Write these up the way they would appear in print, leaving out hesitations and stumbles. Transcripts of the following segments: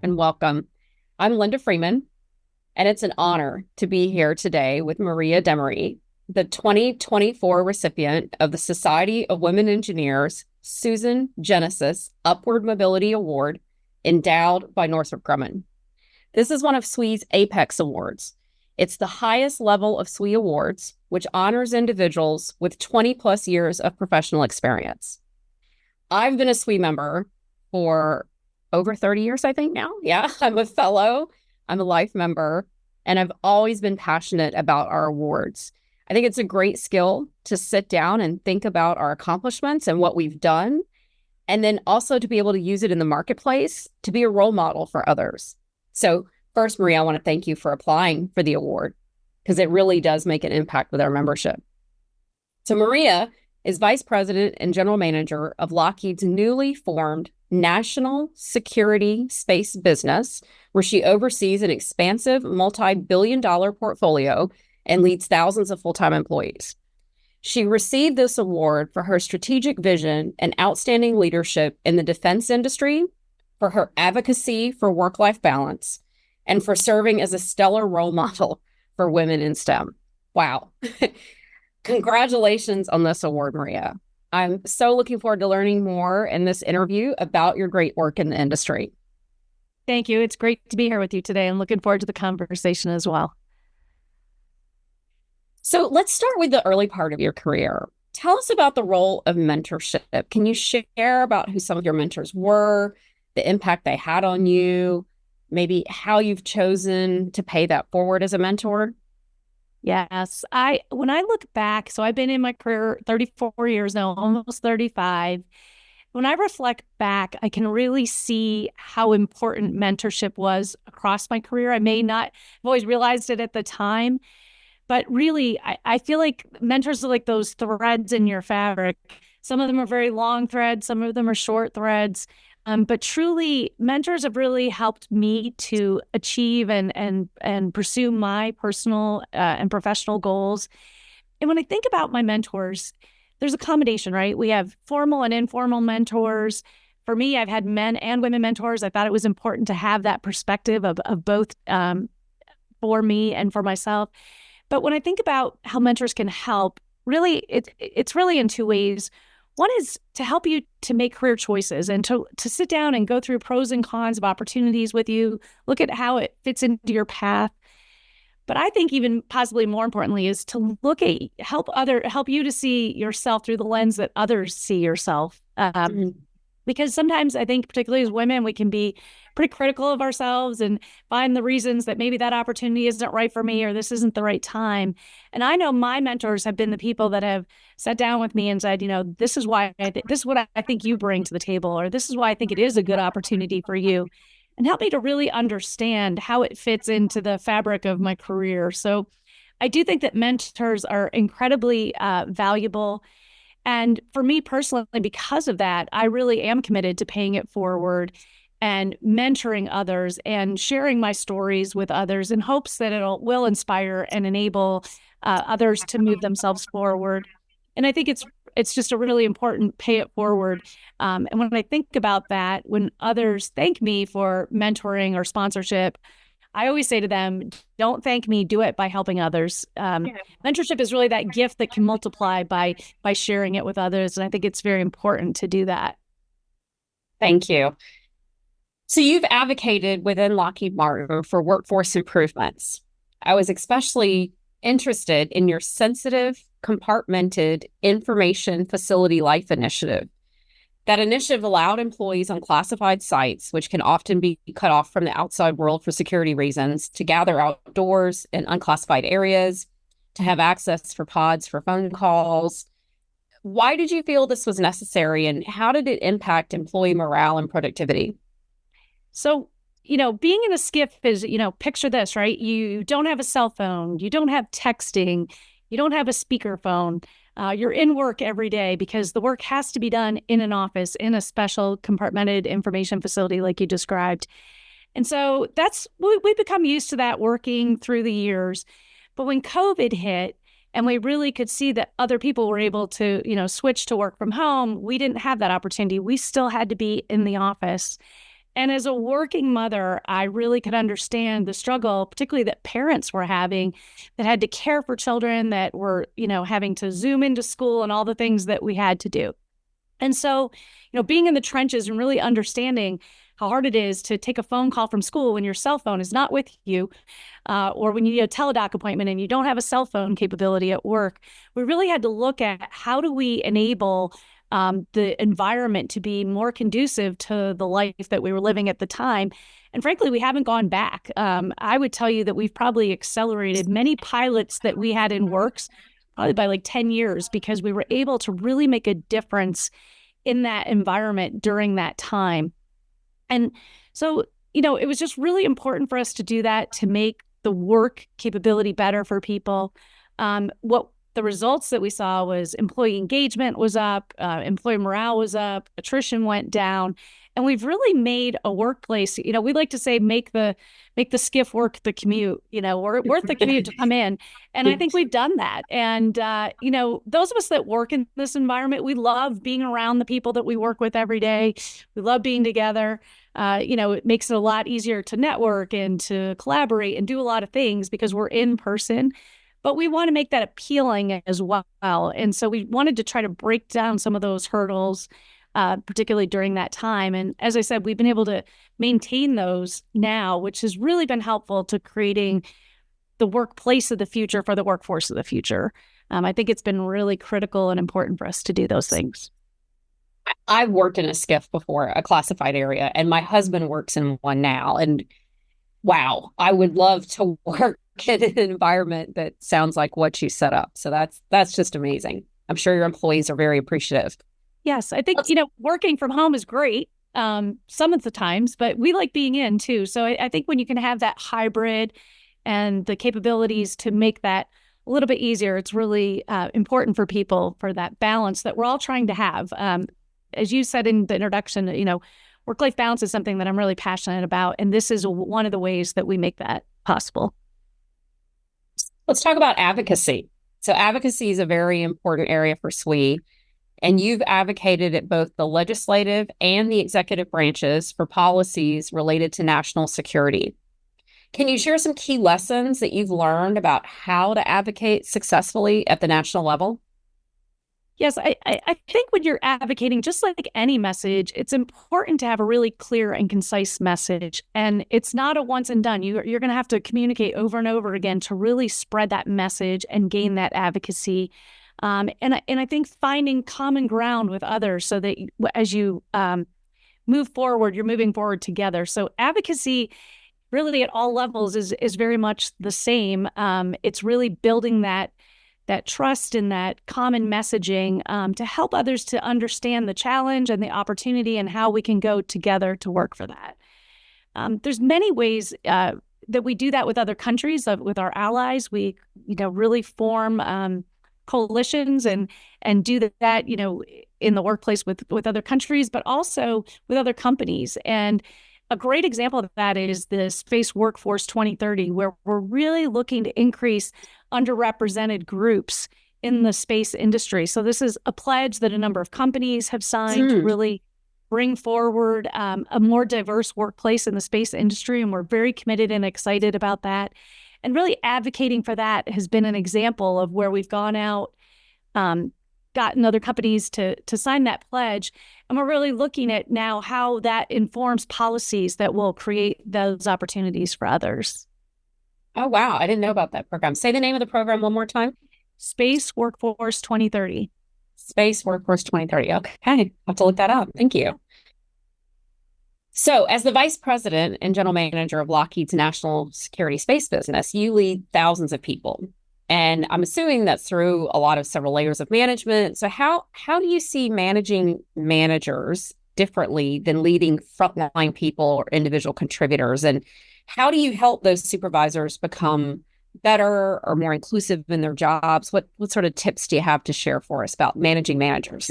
and welcome. I'm Linda Freeman, and it's an honor to be here today with Maria Demaree, the 2024 recipient of the Society of Women Engineers Susan Jenniches Upward Mobility Award, endowed by Northrop Grumman. This is one of SWE's Apex Awards. It's the highest level of SWE awards, which honors individuals with 20 plus years of professional experience. I've been a SWE member for over 30 years, I think now. Yeah, I'm a fellow, I'm a life member, and I've always been passionate about our awards. I think it's a great skill to sit down and think about our accomplishments and what we've done, and then also to be able to use it in the marketplace to be a role model for others. So first, Maria, I want to thank you for applying for the award because it really does make an impact with our membership. So Maria is Vice President and General Manager of Lockheed's newly formed National Security Space business, where she oversees an expansive multi-billion-dollar portfolio and leads thousands of full-time employees. She received this award for her strategic vision and outstanding leadership in the defense industry, for her advocacy for work-life balance, and for serving as a stellar role model for women in STEM. Wow. Congratulations on this award, Maria. I'm so looking forward to learning more in this interview about your great work in the industry. Thank you. It's great to be here with you today. I'm looking forward to the conversation as well. So let's start with the early part of your career. Tell us about the role of mentorship. Can you share about who some of your mentors were, the impact they had on you, maybe how you've chosen to pay that forward as a mentor? Yes. When I look back, so I've been in my career 34 years now, almost 35. When I reflect back, I can really see how important mentorship was across my career. I may not have always realized it at the time, but really, I feel like mentors are like those threads in your fabric. Some of them are very long threads, some of them are short threads. But truly, mentors have really helped me to achieve and pursue my personal and professional goals. And when I think about my mentors, there's a combination, right? We have formal and informal mentors. For me, I've had men and women mentors. I thought it was important to have that perspective of both for me and for myself. But when I think about how mentors can help, really, it's really in two ways. One is to help you to make career choices and to sit down and go through pros and cons of opportunities with you, look at how it fits into your path. But I think even possibly more importantly is to look at help you to see yourself through the lens that others see yourself. Because sometimes I think, particularly as women, we can be pretty critical of ourselves and find the reasons that maybe that opportunity isn't right for me or this isn't the right time. And I know my mentors have been the people that have sat down with me and said, this is why this is what I think you bring to the table, or this is why I think it is a good opportunity for you, and help me to really understand how it fits into the fabric of my career. So I do think that mentors are incredibly valuable. And for me personally, because of that, I really am committed to paying it forward and mentoring others and sharing my stories with others in hopes that will inspire and enable others to move themselves forward. And I think it's just a really important pay it forward. And when I think about that, when others thank me for mentoring or sponsorship, I always say to them, don't thank me, do it by helping others. Mentorship is really that gift that can multiply by sharing it with others. And I think it's very important to do that. Thank you. So you've advocated within Lockheed Martin for workforce improvements. I was especially interested in your sensitive, compartmented information facility life initiative. That initiative allowed employees on classified sites, which can often be cut off from the outside world for security reasons, to gather outdoors in unclassified areas, to have access for pods for phone calls. Why did you feel this was necessary, and how did it impact employee morale and productivity? So, being in a SCIF is, picture this, right? You don't have a cell phone, you don't have texting, you don't have a speakerphone. You're in work every day because the work has to be done in an office, in a special compartmented information facility like you described. And so we've become used to that working through the years. But when COVID hit and we really could see that other people were able to, switch to work from home, we didn't have that opportunity. We still had to be in the office. And as a working mother, I really could understand the struggle, particularly that parents were having that had to care for children that were, having to Zoom into school and all the things that we had to do. And so, being in the trenches and really understanding how hard it is to take a phone call from school when your cell phone is not with you, or when you need a teledoc appointment and you don't have a cell phone capability at work, we really had to look at how do we enable the environment to be more conducive to the life that we were living at the time. And frankly, we haven't gone back. I would tell you that we've probably accelerated many pilots that we had in works probably by like 10 years because we were able to really make a difference in that environment during that time. And so, it was just really important for us to do that, to make the work capability better for people. What the results that we saw was employee engagement was up, employee morale was up, attrition went down, and we've really made a workplace. We like to say make the skiff work the commute. Worth the commute to come in, and I think we've done that. And those of us that work in this environment, we love being around the people that we work with every day. We love being together. It makes it a lot easier to network and to collaborate and do a lot of things because we're in person. But we want to make that appealing as well. And so we wanted to try to break down some of those hurdles, particularly during that time. And as I said, we've been able to maintain those now, which has really been helpful to creating the workplace of the future for the workforce of the future. I think it's been really critical and important for us to do those things. I've worked in a SCIF before, a classified area, and my husband works in one now. And wow, I would love to work in an environment that sounds like what you set up. So that's just amazing. I'm sure your employees are very appreciative. Yes, I think, working from home is great some of the times, but we like being in too. So I think when you can have that hybrid and the capabilities to make that a little bit easier, it's really important for people for that balance that we're all trying to have. As you said in the introduction, work-life balance is something that I'm really passionate about. And this is one of the ways that we make that possible. Let's talk about advocacy. So advocacy is a very important area for SWE, and you've advocated at both the legislative and the executive branches for policies related to national security. Can you share some key lessons that you've learned about how to advocate successfully at the national level? Yes, I think when you're advocating, just like any message, it's important to have a really clear and concise message. And it's not a once and done. You're going to have to communicate over and over again to really spread that message and gain that advocacy. And I think finding common ground with others so that as you move forward, you're moving forward together. So advocacy really at all levels is very much the same. It's really building that trust and that common messaging to help others to understand the challenge and the opportunity and how we can go together to work for that. There's many ways that we do that with other countries, with our allies. We, really form coalitions and do that, in the workplace with other countries, but also with other companies. And a great example of that is the Space Workforce 2030, where we're really looking to increase underrepresented groups in the space industry. So this is a pledge that a number of companies have signed to really bring forward a more diverse workplace in the space industry. And we're very committed and excited about that. And really advocating for that has been an example of where we've gone out, gotten other companies to sign that pledge. And we're really looking at now how that informs policies that will create those opportunities for others. Oh, wow. I didn't know about that program. Say the name of the program one more time. Space Workforce 2030. Space Workforce 2030. Okay. I'll have to look that up. Thank you. So as the vice president and general manager of Lockheed's national security space business, you lead thousands of people. And I'm assuming that's through a lot of several layers of management. So how do you see managing managers differently than leading frontline people or individual contributors? And how do you help those supervisors become better or more inclusive in their jobs? What sort of tips do you have to share for us about managing managers?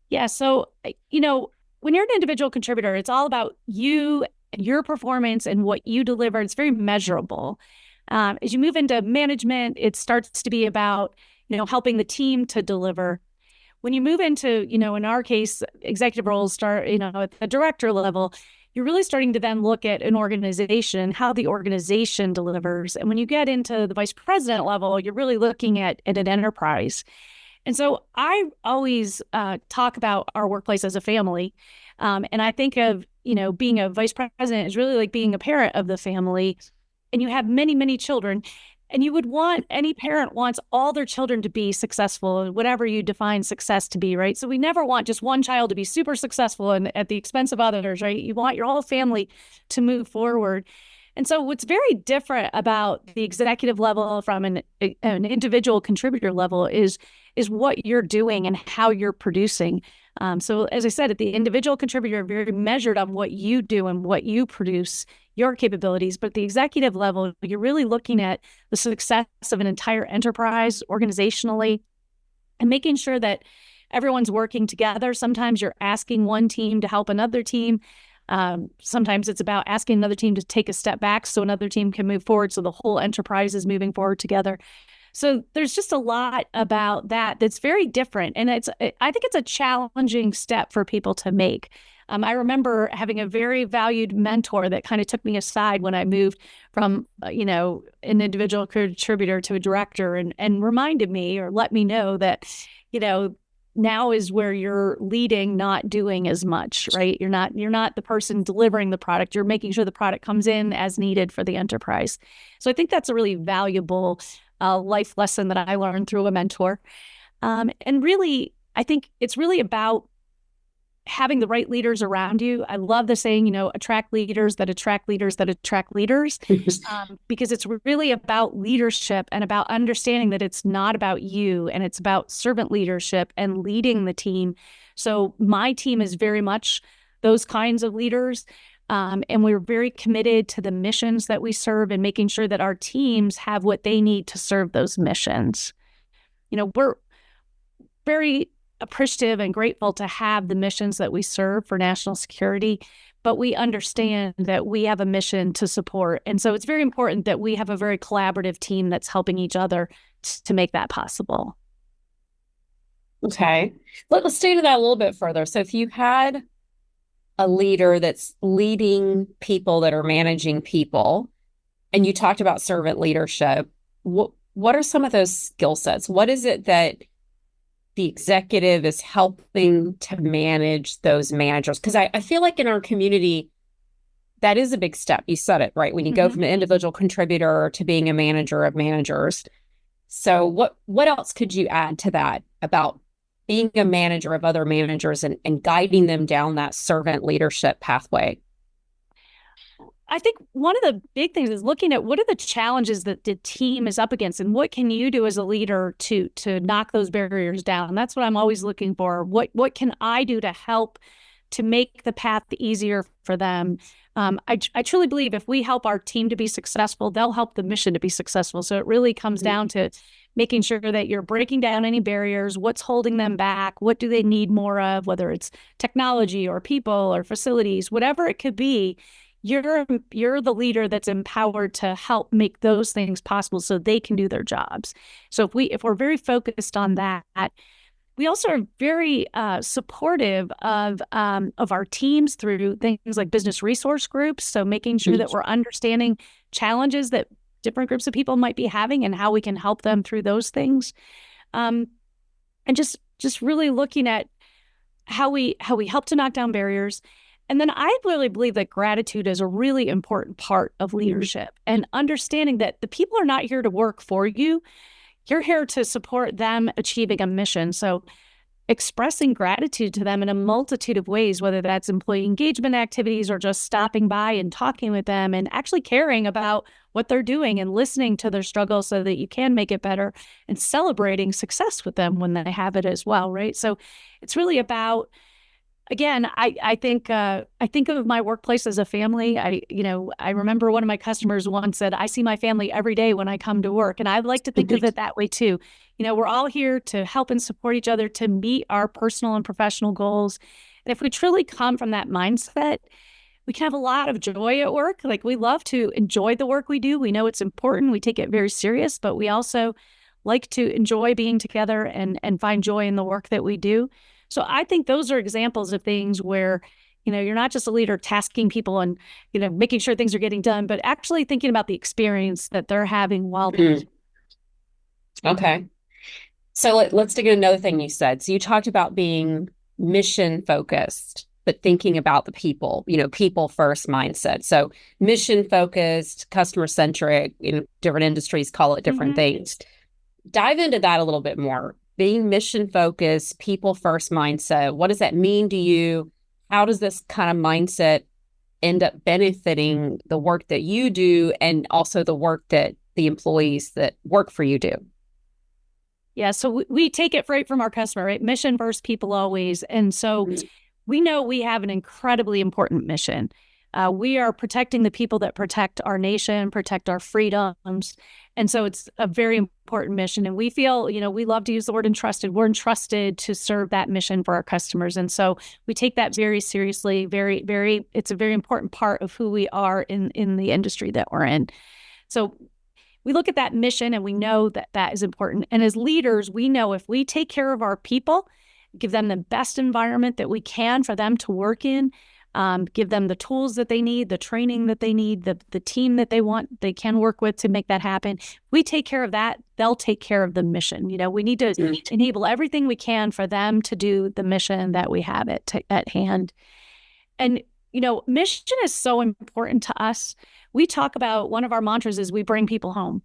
Yeah. So, when you're an individual contributor, it's all about you and your performance and what you deliver. It's very measurable. As you move into management, it starts to be about, helping the team to deliver. When you move into, in our case, executive roles start, at the director level, you're really starting to then look at an organization, how the organization delivers. And when you get into the vice president level, you're really looking at an enterprise. And so I always talk about our workplace as a family. And I think of, being a vice president is really like being a parent of the family. And you have many, many children. And any parent wants all their children to be successful, whatever you define success to be, right? So we never want just one child to be super successful and at the expense of others, right? You want your whole family to move forward. And so what's very different about the executive level from an individual contributor level is what you're doing and how you're producing. So as I said, at the individual contributor, very measured on what you do and what you produce, your capabilities. But at the executive level, you're really looking at the success of an entire enterprise organizationally and making sure that everyone's working together. Sometimes you're asking one team to help another team. Sometimes it's about asking another team to take a step back so another team can move forward, so the whole enterprise is moving forward together. So there's just a lot about that that's very different. And I think it's a challenging step for people to make. I remember having a very valued mentor that kind of took me aside when I moved from, an individual contributor to a director and reminded me or let me know that, now is where you're leading, not doing as much, right? You're not the person delivering the product. You're making sure the product comes in as needed for the enterprise. So I think that's a really valuable life lesson that I learned through a mentor. And really, I think it's really about having the right leaders around you. I love the saying, attract leaders that attract leaders that attract leaders, because it's really about leadership and about understanding that it's not about you and it's about servant leadership and leading the team. So my team is very much those kinds of leaders. And we're very committed to the missions that we serve and making sure that our teams have what they need to serve those missions. We're very appreciative and grateful to have the missions that we serve for national security, but we understand that we have a mission to support. And so it's very important that we have a very collaborative team that's helping each other to make that possible. Okay. Let's stay to that a little bit further. So if you had a leader that's leading people that are managing people, and you talked about servant leadership, what are some of those skill sets? What is it that the executive is helping to manage those managers? Because I feel like in our community, that is a big step. You said it, right? When you go from an individual contributor to being a manager of managers. So what else could you add to that about being a manager of other managers and guiding them down that servant leadership pathway? I think one of the big things is looking at what are the challenges that the team is up against and what can you do as a leader to knock those barriers down? And that's what I'm always looking for. What can I do to help to make the path easier for them? I truly believe if we help our team to be successful, they'll help the mission to be successful. So it really comes down to making sure that you're breaking down any barriers, what's holding them back, what do they need more of, whether it's technology or people or facilities, whatever it could be. You're the leader that's empowered to help make those things possible so they can do their jobs. So if we're very focused on that, we also are very supportive of our teams through things like business resource groups. So making sure that we're understanding challenges that different groups of people might be having and how we can help them through those things, and just really looking at how we help to knock down barriers. And then I really believe that gratitude is a really important part of leadership and understanding that the people are not here to work for you. You're here to support them achieving a mission. So expressing gratitude to them in a multitude of ways, whether that's employee engagement activities or just stopping by and talking with them and actually caring about what they're doing and listening to their struggles so that you can make it better and celebrating success with them when they have it as well, right? So it's really about, again, I think of my workplace as a family. I remember one of my customers once said, "I see my family every day when I come to work," and I'd like to think of it that way too. We're all here to help and support each other to meet our personal and professional goals. And if we truly come from that mindset, we can have a lot of joy at work. Like, we love to enjoy the work we do. We know it's important. We take it very serious, but we also like to enjoy being together and find joy in the work that we do. So I think those are examples of things where, you're not just a leader tasking people and, making sure things are getting done, but actually thinking about the experience that they're having while they're. Okay. So let's dig into another thing you said. So you talked about being mission focused, but thinking about the people, people first mindset. So mission focused, customer centric, different industries call it different things. Dive into that a little bit more. Being mission focused, people first mindset. What does that mean to you? How does this kind of mindset end up benefiting the work that you do and also the work that the employees that work for you do? Yeah, so we take it right from our customer, right? Mission first, people always. And so we know we have an incredibly important mission. We are protecting the people that protect our nation, protect our freedoms. And so it's a very important mission. And we feel, we love to use the word entrusted. We're entrusted to serve that mission for our customers. And so we take that very seriously, very, very, it's a very important part of who we are in the industry that we're in. So we look at that mission and we know that that is important. And as leaders, we know if we take care of our people, give them the best environment that we can for them to work in, give them the tools that they need, the training that they need, the team that they can work with to make that happen. If we take care of that, they'll take care of the mission. We need to enable everything we can for them to do the mission that we have at hand. And, mission is so important to us. We talk about, one of our mantras is we bring people home.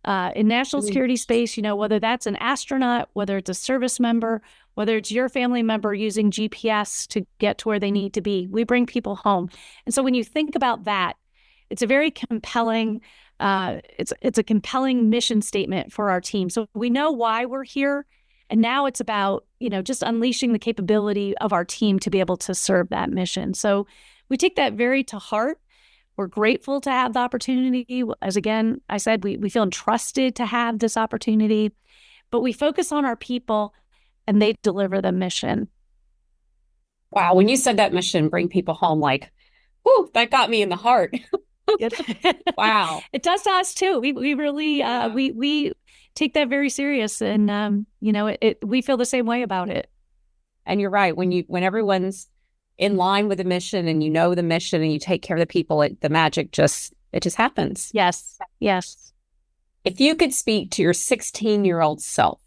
In national security space, whether that's an astronaut, whether it's a service member, whether it's your family member using GPS to get to where they need to be, we bring people home. And so when you think about that, it's a very compelling, it's a compelling mission statement for our team. So we know why we're here. And now it's about, just unleashing the capability of our team to be able to serve that mission. So we take that very to heart. We're grateful to have the opportunity. As again, I said, we feel entrusted to have this opportunity, but we focus on our people and they deliver the mission. Wow. When you said that mission, bring people home, whoo, that got me in the heart. Wow. It does to us too. We really, we take that very serious and, we feel the same way about it. And you're right. When everyone's in line with the mission and the mission and you take care of the people, the magic just happens. Yes. Yes. If you could speak to your 16-year-old self,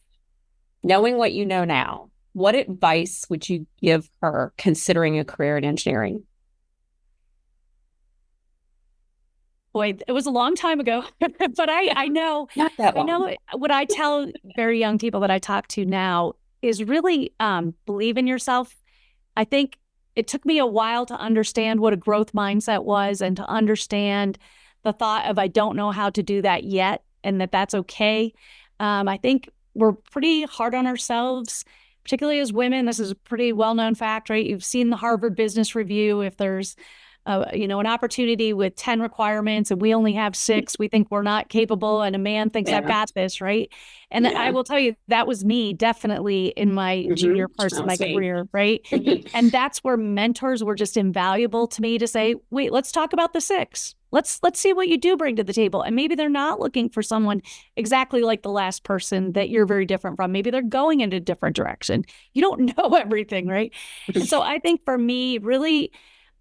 knowing what you know now, what advice would you give her considering a career in engineering? Boy, it was a long time ago, but I know, not that long. I know what I tell very young people that I talk to now is really believe in yourself. I think it took me a while to understand what a growth mindset was and to understand the thought of I don't know how to do that yet and that's okay. I think we're pretty hard on ourselves, particularly as women. This is a pretty well-known fact, right? You've seen the Harvard Business Review. If there's an opportunity with 10 requirements and we only have 6, we think we're not capable and a man thinks I've got this, right? And I will tell you, that was me definitely in my junior parts of my career, right? And that's where mentors were just invaluable to me to say, wait, let's talk about the 6. Let's see what you do bring to the table. And maybe they're not looking for someone exactly like the last person that you're very different from. Maybe they're going in a different direction. You don't know everything, right? And so I think for me, really,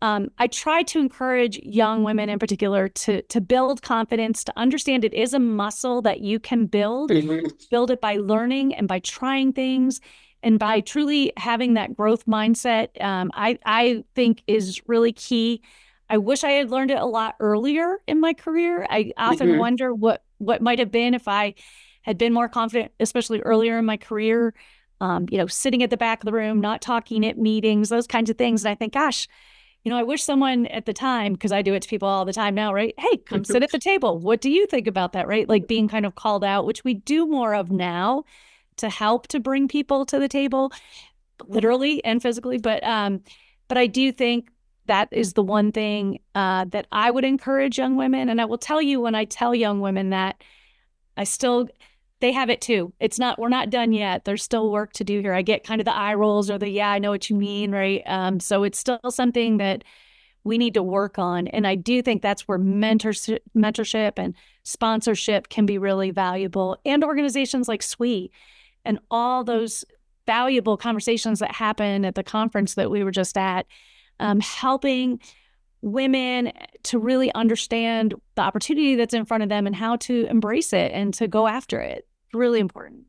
I try to encourage young women in particular to build confidence, to understand it is a muscle that you can build it by learning and by trying things and by truly having that growth mindset. I think is really key. I wish I had learned it a lot earlier in my career. I often wonder what might have been if I had been more confident, especially earlier in my career, sitting at the back of the room, not talking at meetings, those kinds of things. And I think, gosh, I wish someone at the time, because I do it to people all the time now, right? Hey, come sit at the table. What do you think about that, right? Like being kind of called out, which we do more of now to help to bring people to the table, literally and physically. But I do think that is the one thing that I would encourage young women. And I will tell you, when I tell young women that, they have it too. We're not done yet. There's still work to do here. I get kind of the eye rolls or I know what you mean, right? So it's still something that we need to work on. And I do think that's where mentorship and sponsorship can be really valuable. And organizations like SWE and all those valuable conversations that happen at the conference that we were just at. helping women to really understand the opportunity that's in front of them and how to embrace it and to go after it. Really important.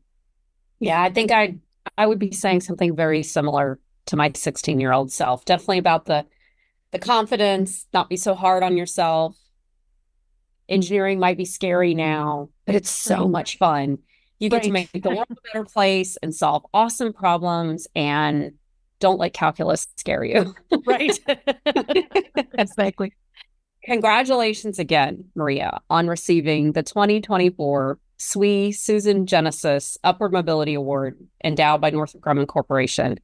Yeah, I think I would be saying something very similar to my 16-year-old self. Definitely about the confidence, not be so hard on yourself. Engineering might be scary now, but it's so much fun. You get to make the world a better place and solve awesome problems, and don't let calculus scare you. Right. Exactly. Congratulations again, Maria, on receiving the 2024 SWE Susan Jenniches Upward Mobility Award, endowed by Northrop Grumman Corporation.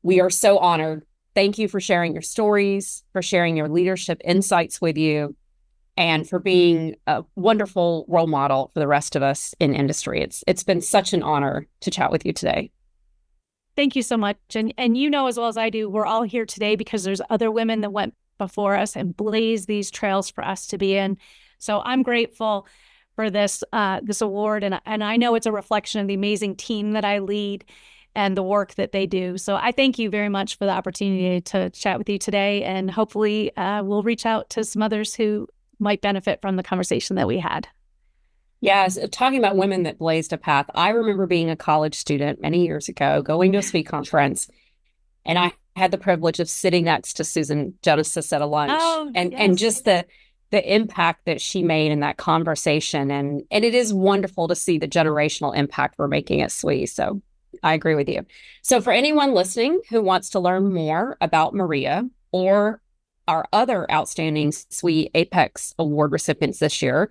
We are so honored. Thank you for sharing your stories, for sharing your leadership insights with you, and for being a wonderful role model for the rest of us in industry. It's been such an honor to chat with you today. Thank you so much. And you know as well as I do, we're all here today because there's other women that went before us and blazed these trails for us to be in. So I'm grateful for this award. And I know it's a reflection of the amazing team that I lead and the work that they do. So I thank you very much for the opportunity to chat with you today. And hopefully we'll reach out to some others who might benefit from the conversation that we had. Yes, talking about women that blazed a path. I remember being a college student many years ago, going to a SWE conference, and I had the privilege of sitting next to Susan Jenniches at a lunch, and just the impact that she made in that conversation. And it is wonderful to see the generational impact we're making at SWE. So I agree with you. So for anyone listening who wants to learn more about Maria or our other outstanding SWE Apex Award recipients this year,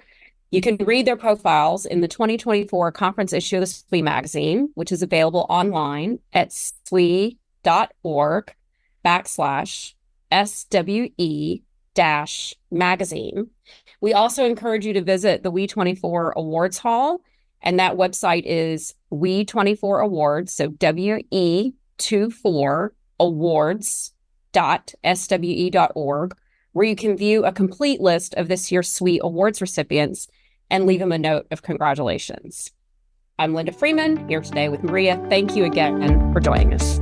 you can read their profiles in the 2024 conference issue of the SWE magazine, which is available online at SWE.org/SWE-magazine. We also encourage you to visit the WE24 Awards Hall, and that website is WE24 Awards, so WE24 awards.swe.org, where you can view a complete list of this year's SWE Awards recipients and leave them a note of congratulations. I'm Linda Freeman, here today with Maria. Thank you again for joining us.